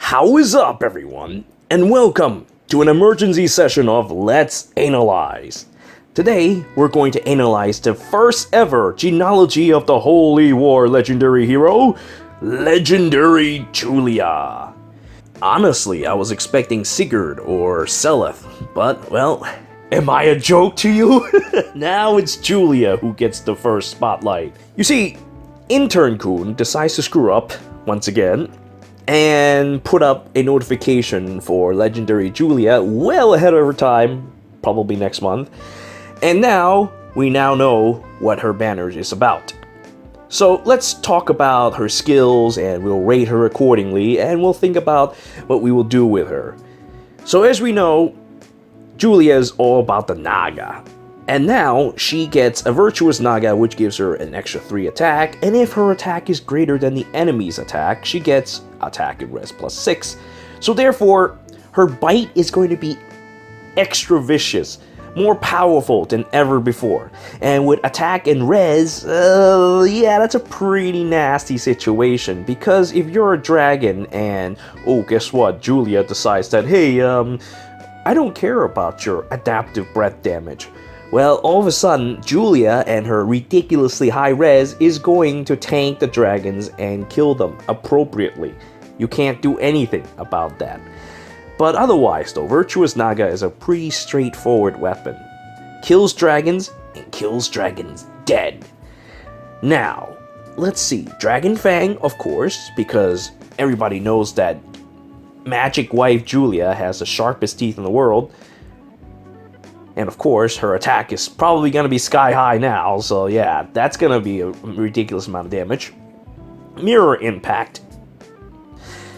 How is up, everyone? And welcome to an emergency session of Let's Analyze. Today, we're going to analyze the first ever genealogy of the Holy War legendary hero, Legendary Julia. Honestly, I was expecting Sigurd or Seleth, but, well, am I a joke to you? Now it's Julia who gets the first spotlight. You see, Intern-Kun decides to screw up, once again, and put up a notification for Legendary Julia well ahead of her time, probably next month. And now, we now know what her banner is about. So let's talk about her skills and we'll rate her accordingly and we'll think about what we will do with her. So as we know, Julia is all about the Naga. And now she gets a Virtuous Naga which gives her an extra 3 attack, and if her attack is greater than the enemy's attack, she gets attack and res plus 6. So therefore, her bite is going to be extra vicious, more powerful than ever before. And with attack and res, yeah, that's a pretty nasty situation, because if you're a dragon and, oh, guess what, Julia decides that, hey, I don't care about your adaptive breath damage. Well, all of a sudden, Julia and her ridiculously high res is going to tank the dragons and kill them appropriately. You can't do anything about that. But otherwise though, Virtuous Naga is a pretty straightforward weapon. Kills dragons and kills dragons dead. Now, let's see. Dragon Feng, of course, because everybody knows that Magic Wife Julia has the sharpest teeth in the world. And of course, her attack is probably going to be sky high now, so yeah, that's going to be a ridiculous amount of damage. Mirror Impact.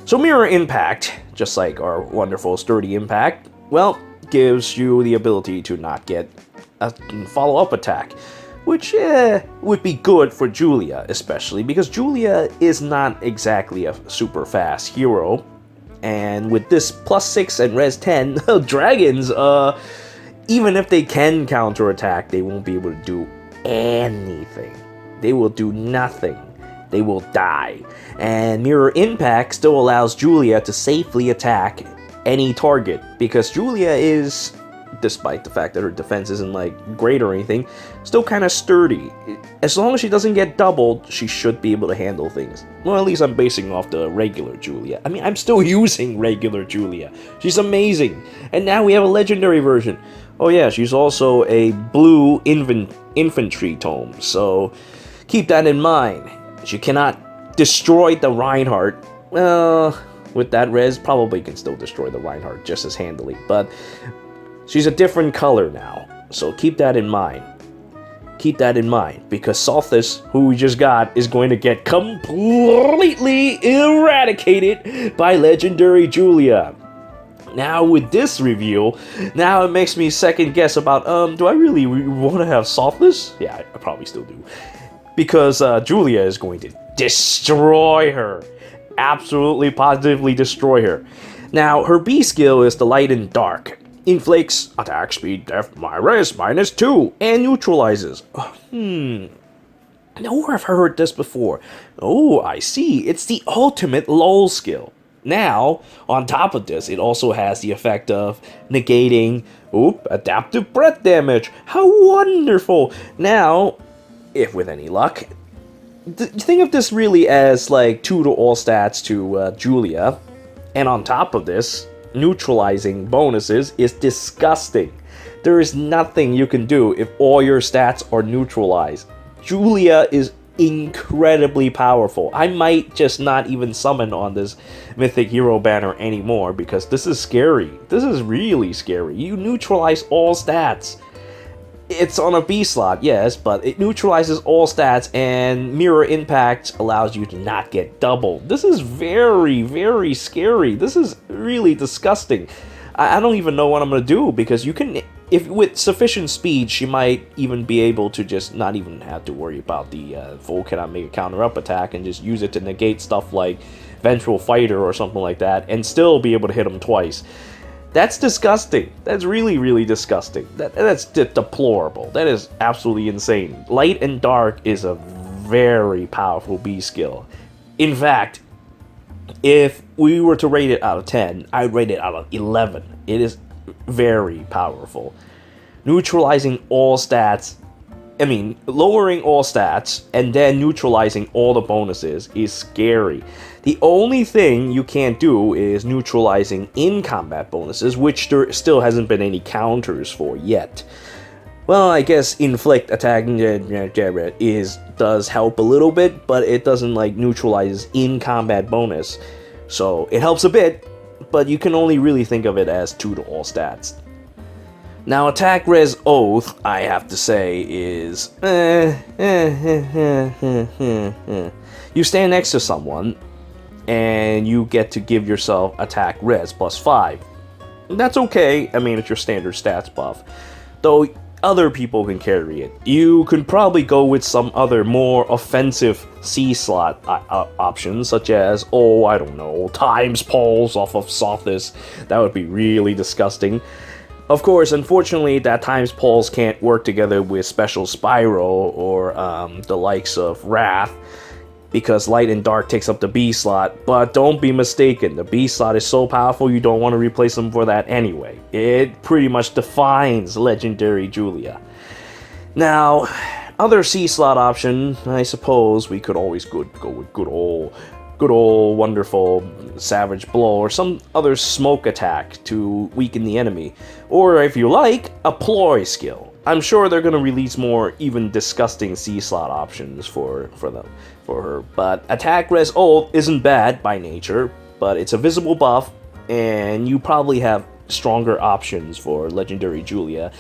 So Mirror Impact, just like our wonderful Sturdy Impact, well, gives you the ability to not get a follow-up attack, which would be good for Julia, especially because Julia is not exactly a super fast hero. And with this plus 6 and res 10, dragons, even if they can counterattack, they won't be able to do anything. They will do nothing. They will die. And Mirror Impact still allows Julia to safely attack any target, because Julia is, despite the fact that her defense isn't like great or anything, still kind of sturdy. As long as she doesn't get doubled, she should be able to handle things. Well, at least I'm basing off the regular Julia. I mean, I'm still using regular Julia. She's amazing. And now we have a legendary version. Oh yeah, she's also a blue infantry tome, so keep that in mind. She cannot destroy the Reinhardt. Well, with that res, probably can still destroy the Reinhardt just as handily, but she's a different color now, so keep that in mind. Keep that in mind, because Sothis, who we just got, is going to get completely eradicated by Legendary Julia. Now with this reveal, now it makes me second guess about, do I really want to have Sothis? Yeah, I probably still do. Because Julia is going to destroy her. Absolutely, positively destroy her. Now, her B skill is the Light and Dark. Inflicts attack speed, def, res minus 2, and neutralizes. Nowhere I've heard this before. Oh, I see. It's the ultimate lull skill. Now, on top of this, it also has the effect of negating, adaptive breath damage. How wonderful! Now, if with any luck, think of this really as like 2 to all stats to Julia, and on top of this, neutralizing bonuses is disgusting. There is nothing you can do if all your stats are neutralized. Julia is incredibly powerful. I might just not even summon on this Mythic Hero banner anymore, because this is scary. This is really scary. You neutralize all stats. It's on a B slot, yes, but it neutralizes all stats, and Mirror Impact allows you to not get doubled. This is very, very scary. This is really disgusting. I don't even know what I'm going to do, because you can, if with sufficient speed, she might even be able to just not even have to worry about the foe cannot make a counter-up attack, and just use it to negate stuff like Vengeful Fighter or something like that, and still be able to hit him twice. That's disgusting. That's really, really disgusting. That's deplorable. That is absolutely insane. Light and Dark is a very powerful B skill. In fact, If we were to rate it out of 10, I'd rate it out of 11. It is very powerful. Neutralizing all stats, lowering all stats and then neutralizing all the bonuses is scary. The only thing you can't do is neutralizing in-combat bonuses, which there still hasn't been any counters for yet. Well, I guess inflict attack does help a little bit, but it doesn't neutralize in-combat bonus. So it helps a bit, but you can only really think of it as 2 to all stats. Now, attack res oath, I have to say, is you stand next to someone and you get to give yourself attack res plus 5. That's okay. It's your standard stats buff. Though other people can carry it. You could probably go with some other more offensive C-slot options, such as, times pulse off of Sothis. That would be really disgusting. Of course, unfortunately, that times pulse can't work together with special spiral or the likes of Wrath, because light and dark takes up the B slot, but don't be mistaken, the B slot is so powerful you don't want to replace them for that anyway. It pretty much defines Legendary Julia. Now, other C slot option, I suppose we could always go with good old wonderful Savage Blow or some other smoke attack to weaken the enemy. Or if you like, a ploy skill. I'm sure they're going to release more even disgusting C-slot options for her. But attack res ult isn't bad by nature, but it's a visible buff, and you probably have stronger options for Legendary Julia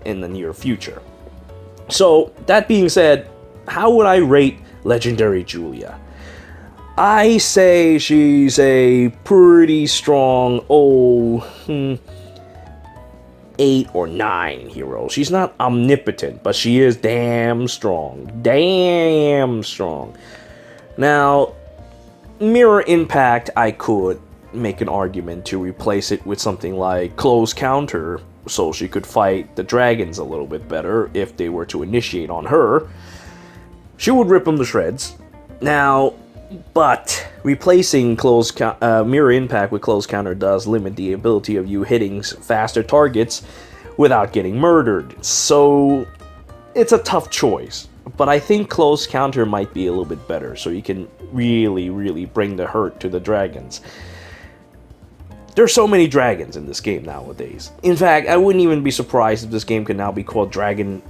in the near future. So, that being said, how would I rate Legendary Julia? I say she's a pretty strong, 8 or 9 hero. She's not omnipotent, but she is damn strong. Damn strong. Now, Mirror Impact, I could make an argument to replace it with something like Close Counter, so she could fight the dragons a little bit better if they were to initiate on her. She would rip them to shreds. Now, but replacing Mirror Impact with Close Counter does limit the ability of you hitting faster targets without getting murdered. So it's a tough choice. But I think Close Counter might be a little bit better, so you can really, really bring the hurt to the dragons. There's so many dragons in this game nowadays. In fact, I wouldn't even be surprised if this game could now be called Dragon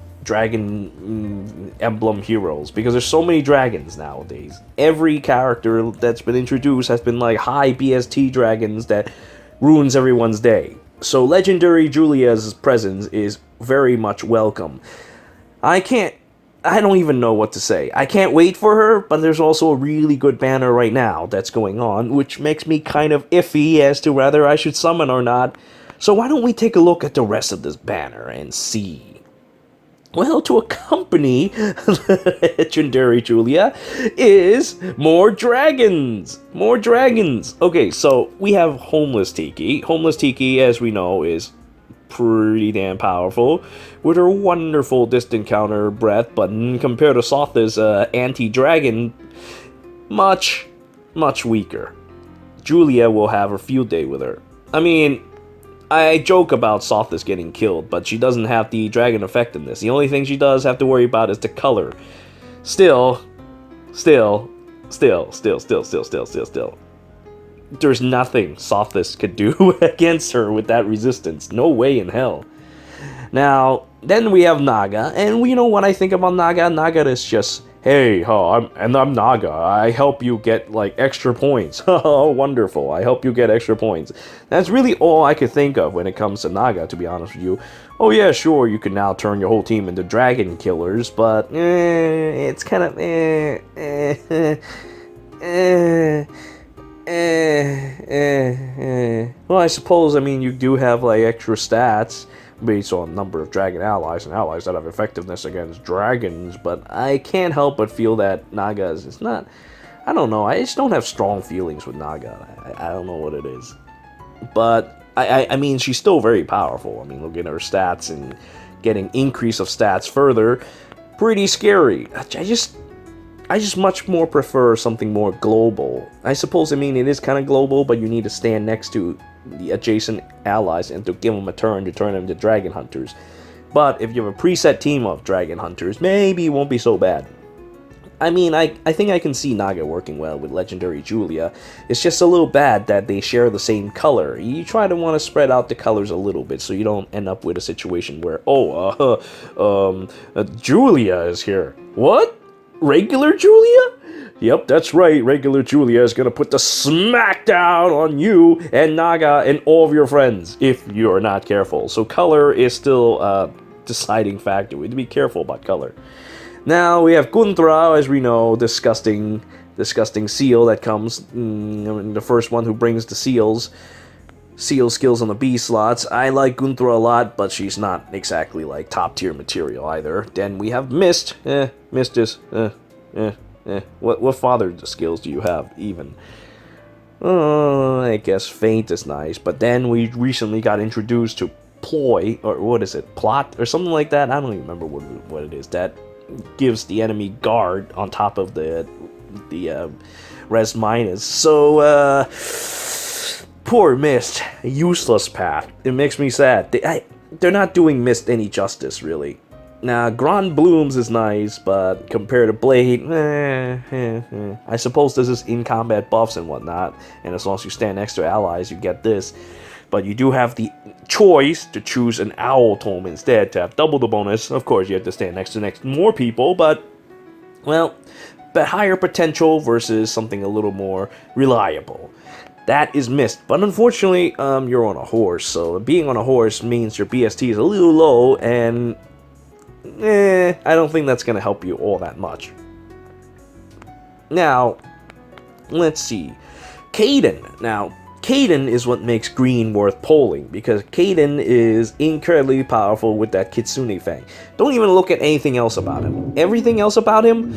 Emblem Heroes, because there's so many dragons nowadays. Every character that's been introduced has been like high BST dragons that ruins everyone's day. So Legendary Julia's presence is very much welcome. I don't even know what to say. I can't wait for her, but there's also a really good banner right now that's going on, which makes me kind of iffy as to whether I should summon or not. So why don't we take a look at the rest of this banner and see? Well, to accompany Legendary Julia is more dragons. More dragons. Okay, so we have Homeless Tiki. Homeless Tiki, as we know, is pretty damn powerful with her wonderful distant counter breath, but compared to Sothis anti-dragon, much weaker. Julia will have a field day with her. I joke about Sothis getting killed, but she doesn't have the dragon effect in this. The only thing she does have to worry about is the color. Still. There's nothing Sothis could do against her with that resistance. No way in hell. Now, then we have Naga, and you know what I think about Naga? Naga is just, hey, I'm Naga. I help you get extra points. Oh, wonderful. I help you get extra points. That's really all I could think of when it comes to Naga, to be honest with you. Oh yeah, sure, you can now turn your whole team into dragon killers, but it's kind of Well, I suppose, you do have extra stats based on number of dragon allies and allies that have effectiveness against dragons, but I can't help but feel that Naga is not, I don't know, I just don't have strong feelings with Naga. I don't know what it is. But, she's still very powerful. Look at her stats and getting increase of stats further. Pretty scary. I just much more prefer something more global. I suppose, I mean, it is kind of global, but you need to stand next to the adjacent allies and to give them a turn to turn them into dragon hunters. But if you have a preset team of dragon hunters, maybe it won't be so bad. I mean, I think I can see Naga working well with Legendary Julia. It's just a little bad that they share the same color. You try to want to spread out the colors a little bit so you don't end up with a situation where, Julia is here. What? Regular Julia? Yep, that's right. Regular Julia is gonna put the smackdown on you and Naga and all of your friends if you're not careful. So color is still a deciding factor. We have to be careful about color. Now we have Gunthra, as we know, disgusting seal that comes. The first one who brings the seal skills on the B slots. I like Gunthra a lot, but she's not exactly like top tier material either. Then we have Mist. Mist is What father skills do you have even? I guess Feint is nice, but then we recently got introduced to Ploy, or what is it, Plot or something like that. I don't even remember what it is. That gives the enemy guard on top of the res minus. So poor Mist, a useless path. It makes me sad. They're not doing Mist any justice, really. Now, Grand Blooms is nice, but compared to Blade, I suppose this is in-combat buffs and whatnot, and as long as you stand next to allies, you get this. But you do have the choice to choose an Owl Tome instead to have double the bonus. Of course, you have to stand next to more people, but, well, but higher potential versus something a little more reliable. That is Mist, but unfortunately, you're on a horse, so being on a horse means your BST is a little low, and I don't think that's going to help you all that much. Now, let's see. Kaden. Now, Kaden is what makes green worth polling, because Kaden is incredibly powerful with that Kitsune Feng. Don't even look at anything else about him. Everything else about him,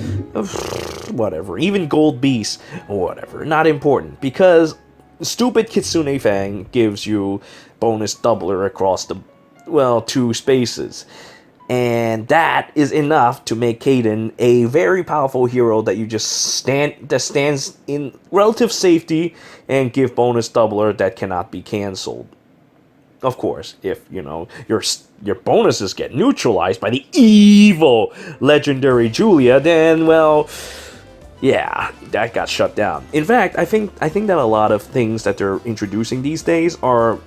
whatever. Even Gold Beast, whatever. Not important, because stupid Kitsune Feng gives you bonus doubler across the, well, 2 spaces. And that is enough to make Kaden a very powerful hero that you just stands in relative safety and give bonus doubler that cannot be cancelled. Of course, if your bonuses get neutralized by the evil Legendary Julia, then well, yeah, that got shut down. In fact, I think that a lot of things that they're introducing these days are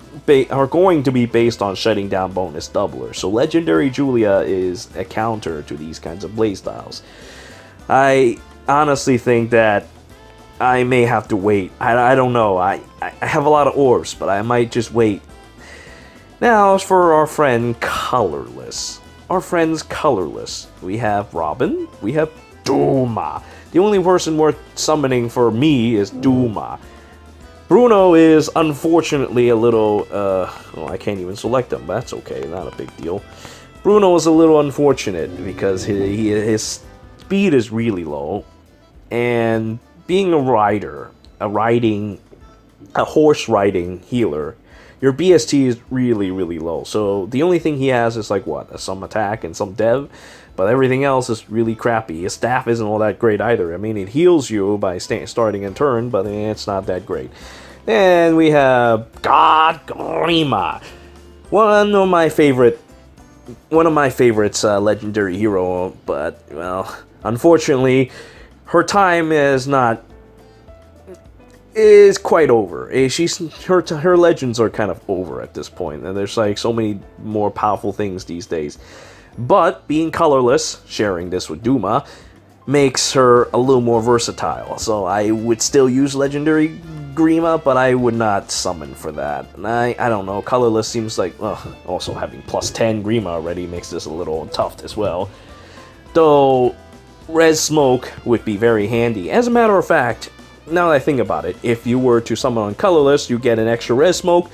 going to be based on shutting down bonus doublers. So Legendary Julia is a counter to these kinds of playstyles. I honestly think that I may have to wait. I don't know. I have a lot of orbs, but I might just wait. Now, as for our friend Colorless. Our friends Colorless. We have Robin. We have Duma. The only person worth summoning for me is Duma. Bruno is unfortunately a little, well, I can't even select him, but that's okay, not a big deal. Bruno is a little unfortunate because his speed is really low, and being a horse riding healer, your BST is really, really low. So the only thing he has is like what, some attack and some dev, but everything else is really crappy. His staff isn't all that great either. I mean, it heals you by starting in turn, but it's not that great. And we have God Grima, one of my favorites, legendary hero. But well, unfortunately, her time is quite over. Her legends are kind of over at this point, and there's like so many more powerful things these days. But being colorless, sharing this with Duma, makes her a little more versatile. So I would still use Legendary Grima, but I would not summon for that. And I don't know, colorless seems like, also having plus 10 Grima already makes this a little tough as well. Though, Res Smoke would be very handy. As a matter of fact, now that I think about it, if you were to summon on colorless, you get an extra Res Smoke.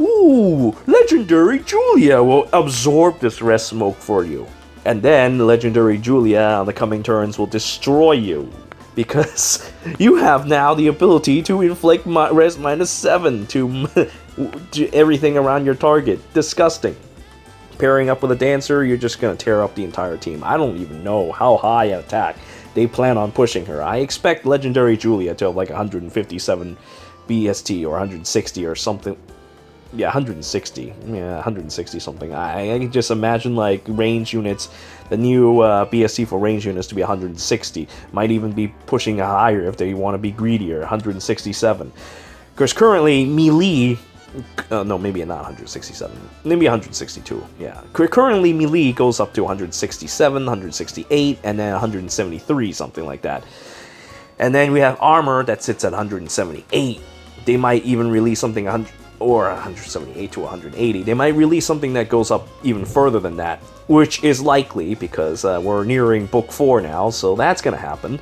Ooh, Legendary Julia will absorb this Res Smoke for you. And then Legendary Julia on the coming turns will destroy you. Because you have now the ability to inflict res -7 to everything around your target. Disgusting. Pairing up with a dancer, you're just going to tear up the entire team. I don't even know how high an attack they plan on pushing her. I expect Legendary Julia to have like 157 BST or 160 or something. Yeah, 160. Yeah, 160 something. I can just imagine like range units, the new BST for range units to be 160. Might even be pushing higher if they want to be greedier, 167. Because currently, melee... no, maybe not 167. Maybe 162, yeah. Currently, melee goes up to 167, 168, and then 173, something like that. And then we have armor that sits at 178. They might even release something 178 to 180. They might release something that goes up even further than that, which is likely because we're nearing book 4 now, so that's gonna happen.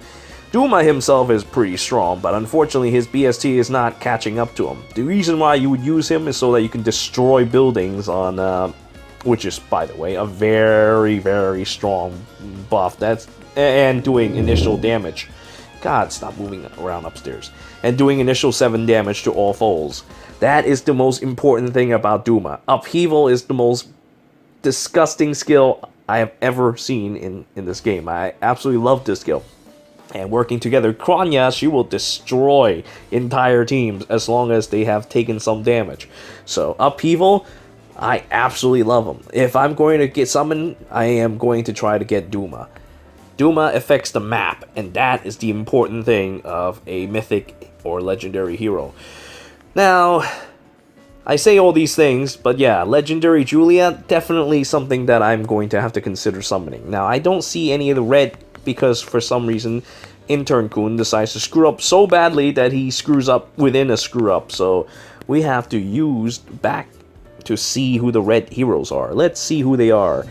Duma himself is pretty strong, but unfortunately his BST is not catching up to him. The reason why you would use him is so that you can destroy buildings on, which is, by the way, a very, very strong buff. And doing initial damage. God, stop moving around upstairs. And doing initial 7 damage to all foes. That is the most important thing about Duma. Upheaval is the most disgusting skill I have ever seen in this game. I absolutely love this skill. And working together, Kranya, she will destroy entire teams as long as they have taken some damage. So, Upheaval, I absolutely love them. If I'm going to get summoned, I am going to try to get Duma. Duma affects the map, and that is the important thing of a mythic or legendary hero. Now, I say all these things, but yeah, Legendary Julia, definitely something that I'm going to have to consider summoning. Now, I don't see any of the red because for some reason Intern-Kun decides to screw up so badly that he screws up within a screw up. So we have to use back to see who the red heroes are. Let's see who they are.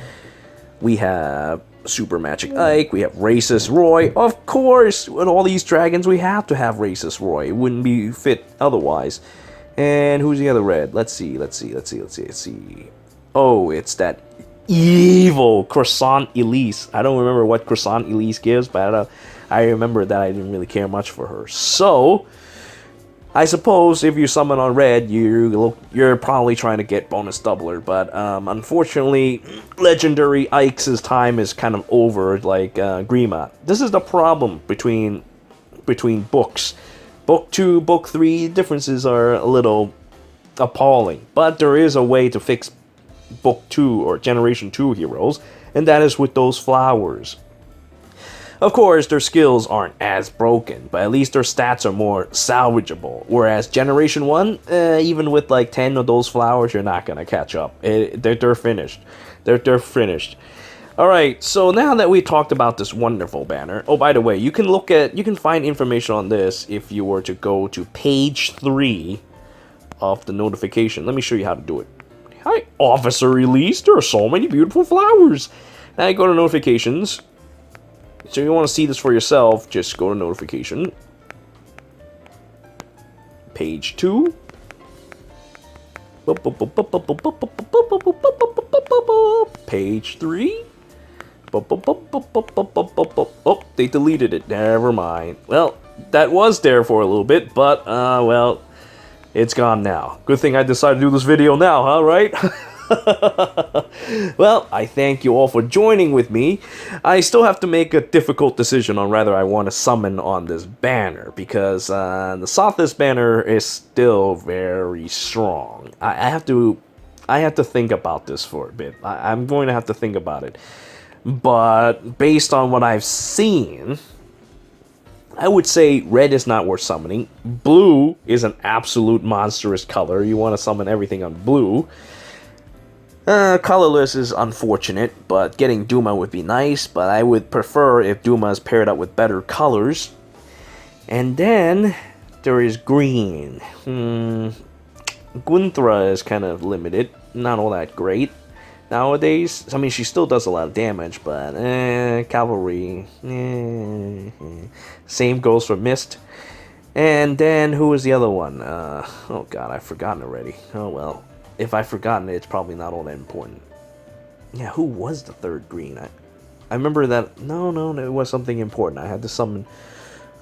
We have Super Magic Ike, we have Racist Roy. Of course, with all these dragons we have to have Racist Roy. It wouldn't be fit otherwise. And who's the other red? Let's see. Oh, it's that evil Croissant Elise. I don't remember what Croissant Elise gives, but I remember that I didn't really care much for her. So, I suppose if you summon on red, you're probably trying to get bonus doubler. But unfortunately, Legendary Ike's time is kind of over, like Grima. This is the problem between books. Book 2, Book 3, differences are a little appalling. But there is a way to fix Book 2 or Generation 2 heroes, and that is with those flowers. Of course, their skills aren't as broken, but at least their stats are more salvageable. Whereas Generation 1, even with like 10 of those flowers, you're not going to catch up. They're finished. They're finished. Alright, so now that we talked about this wonderful banner, oh, by the way, you can find information on this if you were to go to page 3 of the notification. Let me show you how to do it. Hi, Officer Release. There are so many beautiful flowers. Now you go to notifications. So if you want to see this for yourself, just go to notification. Page 2. Page 3. Oh, they deleted it. Never mind. Well, that was there for a little bit, but, well, it's gone now. Good thing I decided to do this video now, huh, right? Well, I thank you all for joining with me. I still have to make a difficult decision on whether I want to summon on this banner, because the Sothis banner is still very strong. I have to think about this for a bit. I'm going to have to think about it. But based on what I've seen, I would say red is not worth summoning. Blue is an absolute monstrous color. You want to summon everything on blue. Colorless is unfortunate, but getting Duma would be nice. But I would prefer if Duma is paired up with better colors. And then there is green. Gunthra is kind of limited. Not all that great nowadays. I mean, she still does a lot of damage, but cavalry. Same goes for Mist. And then who is the other one? Oh god, I've forgotten already. Oh well. If I've forgotten it, it's probably not all that important. Yeah, who was the third green? I remember that. No, it was something important. I had to summon.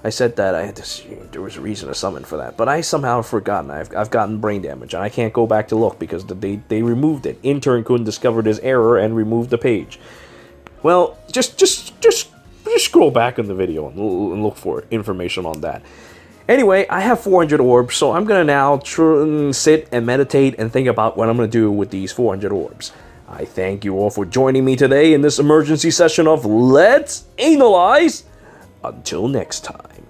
I said that I had to. There was a reason to summon for that, but I somehow have forgotten. I've gotten brain damage, and I can't go back to look because they removed it. Intern-Kun discovered his error and removed the page. Well, just just scroll back in the video and look for information on that. Anyway, I have 400 orbs, so I'm gonna now sit and meditate and think about what I'm gonna do with these 400 orbs. I thank you all for joining me today in this emergency session of Let's Analyze. Until next time.